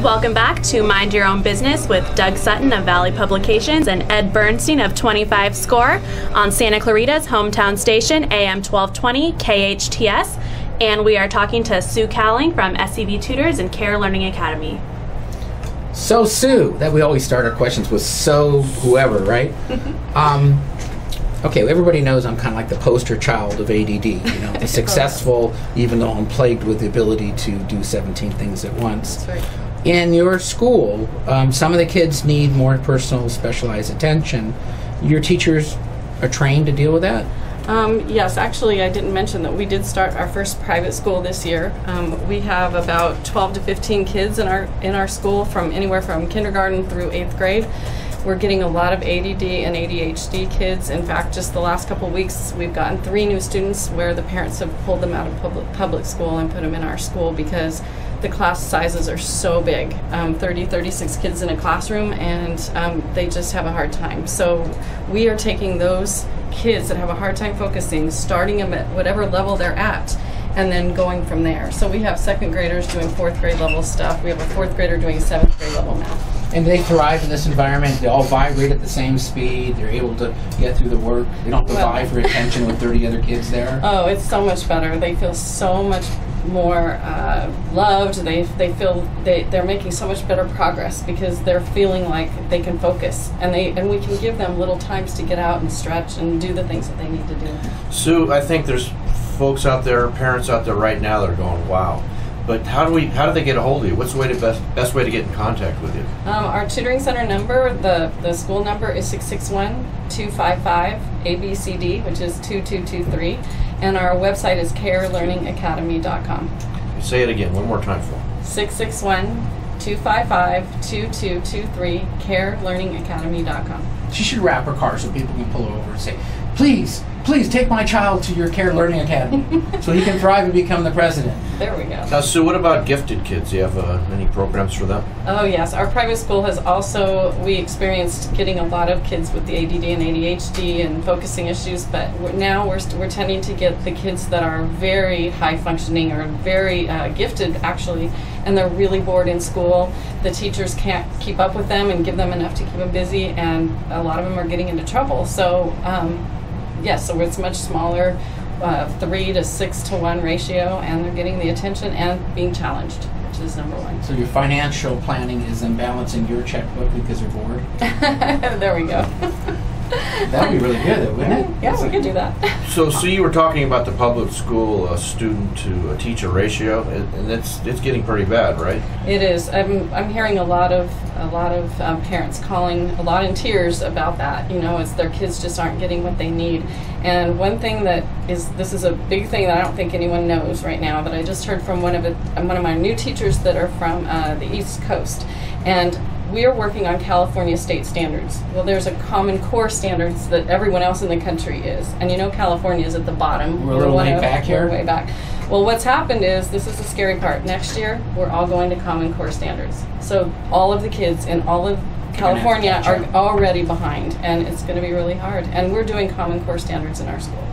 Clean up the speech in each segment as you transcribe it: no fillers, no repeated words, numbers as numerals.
Welcome back to Mind Your Own Business with Doug Sutton of Valley Publications and Ed Bernstein of 25 SCORE on Santa Clarita's hometown station, AM 1220 KHTS. And we are talking to Sue Cowling from SCV Tutors and C.A.R.E Learning Academy. So Sue, that we always start our questions with so whoever, right? Okay, everybody knows I'm kind of like the poster child of ADD, you know, the successful, even though I'm plagued with the ability to do 17 things at once. That's right. In your school, some of the kids need more personal, specialized attention. Your teachers are trained to deal with that? Yes, actually I didn't mention that we did start our first private school this year. We have about 12 to 15 kids in our school, from anywhere from kindergarten through 8th grade. We're getting a lot of ADD and ADHD kids. In fact, just the last couple of weeks, we've gotten 3 new students where the parents have pulled them out of public school and put them in our school because the class sizes are so big, 30, 36 kids in a classroom, and they just have a hard time. So we are taking those kids that have a hard time focusing, starting them at whatever level they're at, and then going from there. So we have 2nd graders doing 4th grade level stuff. We have a 4th grader doing 7th grade level math. And they thrive in this environment. They all vibrate at the same speed. They're able to get through the work. They don't have to vie for attention with 30 other kids there. Oh, it's so much better. They feel so much more loved. They feel they're making so much better progress because they're feeling like they can focus, and we can give them little times to get out and stretch and do the things that they need to do. Sue, I think there's folks out there, parents out there right now that are going, wow. But how do they get a hold of you? What's the best way to get in contact with you? Our tutoring center number, the school number is 661-255-ABCD, which is 2223, and our website is carelearningacademy.com. Say it again, one more time for me. 661-255-2223, carelearningacademy.com. She should wrap her car so people can pull over and say, please take my child to your C.A.R.E Learning Academy so he can thrive and become the president. There we go. Now, Sue, what about gifted kids? Do you have any programs for them? Oh, yes. Our private school has also, we experienced getting a lot of kids with the ADD and ADHD and focusing issues, but now we're tending to get the kids that are very high functioning or very gifted, actually, and they're really bored in school. The teachers can't keep up with them and give them enough to keep them busy, and a lot of them are getting into trouble. So, yes, so it's much smaller, 3 to 6 to 1 ratio, and they're getting the attention and being challenged, which is number 1. So your financial planning is then balancing your checkbook because you're bored? There we go. That would be really good, though, wouldn't it? Yeah, we could do that. So you were talking about the public school student to teacher ratio, and it's getting pretty bad, right? It is. I'm hearing a lot of parents calling, a lot in tears about that. You know, it's their kids just aren't getting what they need. And one thing this is a big thing that I don't think anyone knows right now, that I just heard from one of my new teachers that are from the East Coast, and we are working on California state standards. Well, there's a Common Core standards that everyone else in the country is. And you know California is at the bottom. We're a little way back here. We're way back. Well, what's happened is, this is the scary part, next year we're all going to Common Core standards. So all of the kids in all of California are already behind, and it's going to be really hard. And we're doing Common Core standards in our school.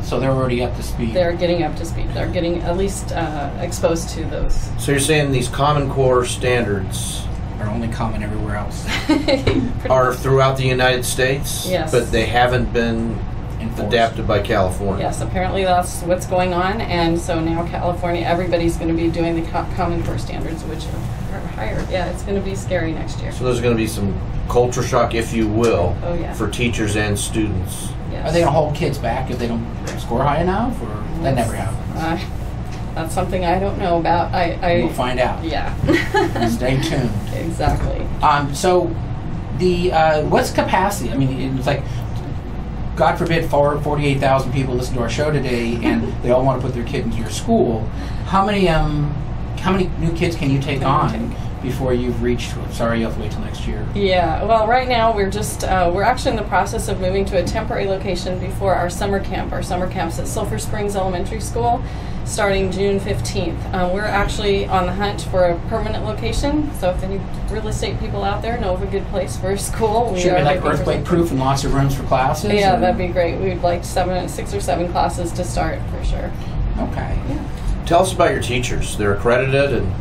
So they're already up to speed. They're getting up to speed. They're getting at least exposed to those. So you're saying these Common Core standards are only common everywhere else. Are throughout the United States? Yes. But they haven't been adapted by California. Yes, apparently that's what's going on, and so now California, everybody's going to be doing the Common Core standards, which are higher. Yeah, it's going to be scary next year. So there's going to be some culture shock, if you will, for teachers and students. Yes. Are they going to hold kids back if they don't score high enough, or that never happens? That's something I don't know about. We'll find out. Yeah. Stay tuned. Exactly. So, what's capacity? I mean, it's like, God forbid, 48,000 people listen to our show today, and they all want to put their kid into your school. How many new kids can you take on before you've reached? Sorry, you have to wait till next year. Yeah. Well, right now we're actually in the process of moving to a temporary location before our summer camp. Our summer camp's at Sulphur Springs Elementary School, starting June 15th. We're actually on the hunt for a permanent location, so if any real estate people out there know of a good place for a school, should be like earthquake proof and lots of rooms for classes? Yeah, that'd be great. We'd like 6 or 7 classes to start for sure. Okay. Yeah. Tell us about your teachers. They're accredited and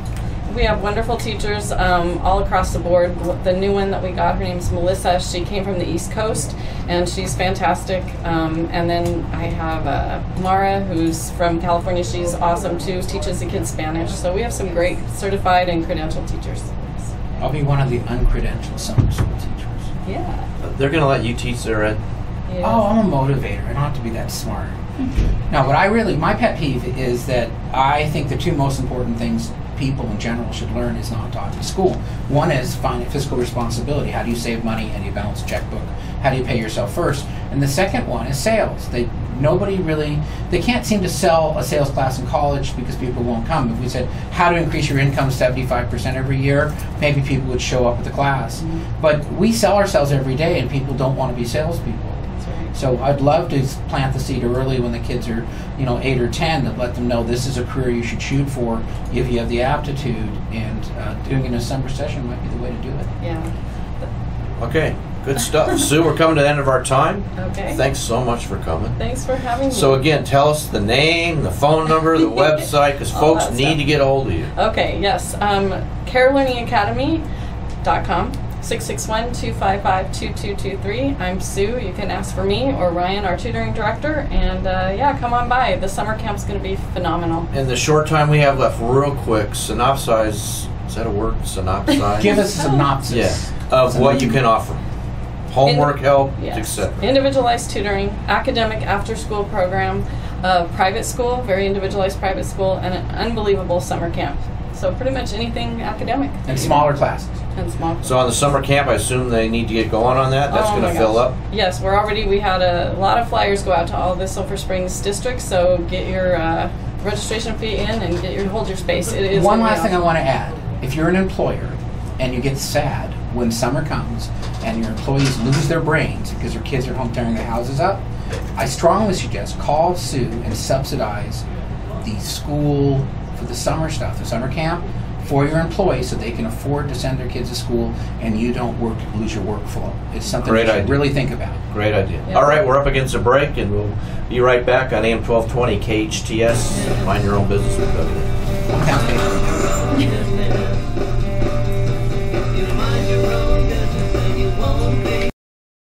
We have wonderful teachers all across the board. The new one that we got, her name's Melissa. She came from the East Coast, and she's fantastic. And then I have Mara, who's from California. She's awesome too. Teaches the kids Spanish. So we have some great certified and credentialed teachers. I'll be one of the uncredentialed summer school teachers. Yeah. They're going to let you teach there, Ed? Yes. Oh, I'm a motivator. I don't have to be that smart. Now, my pet peeve is that I think the two most important things people in general should learn is not taught in school. One is fiscal responsibility. How do you save money? How do you balance a checkbook? How do you pay yourself first? And the second one is sales. They can't seem to sell a sales class in college because people won't come. If we said, how to increase your income 75% every year, maybe people would show up at the class. Mm-hmm. But we sell ourselves every day, and people don't want to be salespeople. So I'd love to plant the seed early when the kids are, 8 or 10, that let them know this is a career you should shoot for if you have the aptitude, and doing it in a summer session might be the way to do it. Yeah. Okay, good stuff. Sue, we're coming to the end of our time. Okay. Thanks so much for coming. Thanks for having me. So again, tell us the name, the phone number, the website, because folks need to get a hold of you. Okay, yes. CARElearningacademy.com. 661-255-2223. I'm Sue. You can ask for me or Ryan, our tutoring director, and come on by. The summer camp's going to be phenomenal. In the short time we have left, real quick, synopsize, is that a word? Synopsize? Give us a synopsis. Of what you can offer. Homework help, yes. etc. Individualized tutoring, academic after-school program, private school, very individualized private school, and an unbelievable summer camp. So pretty much anything academic. And smaller classes. And small. So on the summer camp, I assume they need to get going on that? That's going to fill up? Yes, we had a lot of flyers go out to all the Sulphur Springs districts, so get your registration fee in and hold your space. It is one last thing I want to add. If you're an employer and you get sad when summer comes and your employees lose their brains because their kids are home tearing their houses up, I strongly suggest call Sue and subsidize the school for the summer stuff, the summer camp, for your employees so they can afford to send their kids to school and you don't lose your workflow. It's something you should really think about. Great idea. Yeah. All right, we're up against a break, and we'll be right back on AM 1220 KHTS. Mind your own business with You mind your own business and you won't be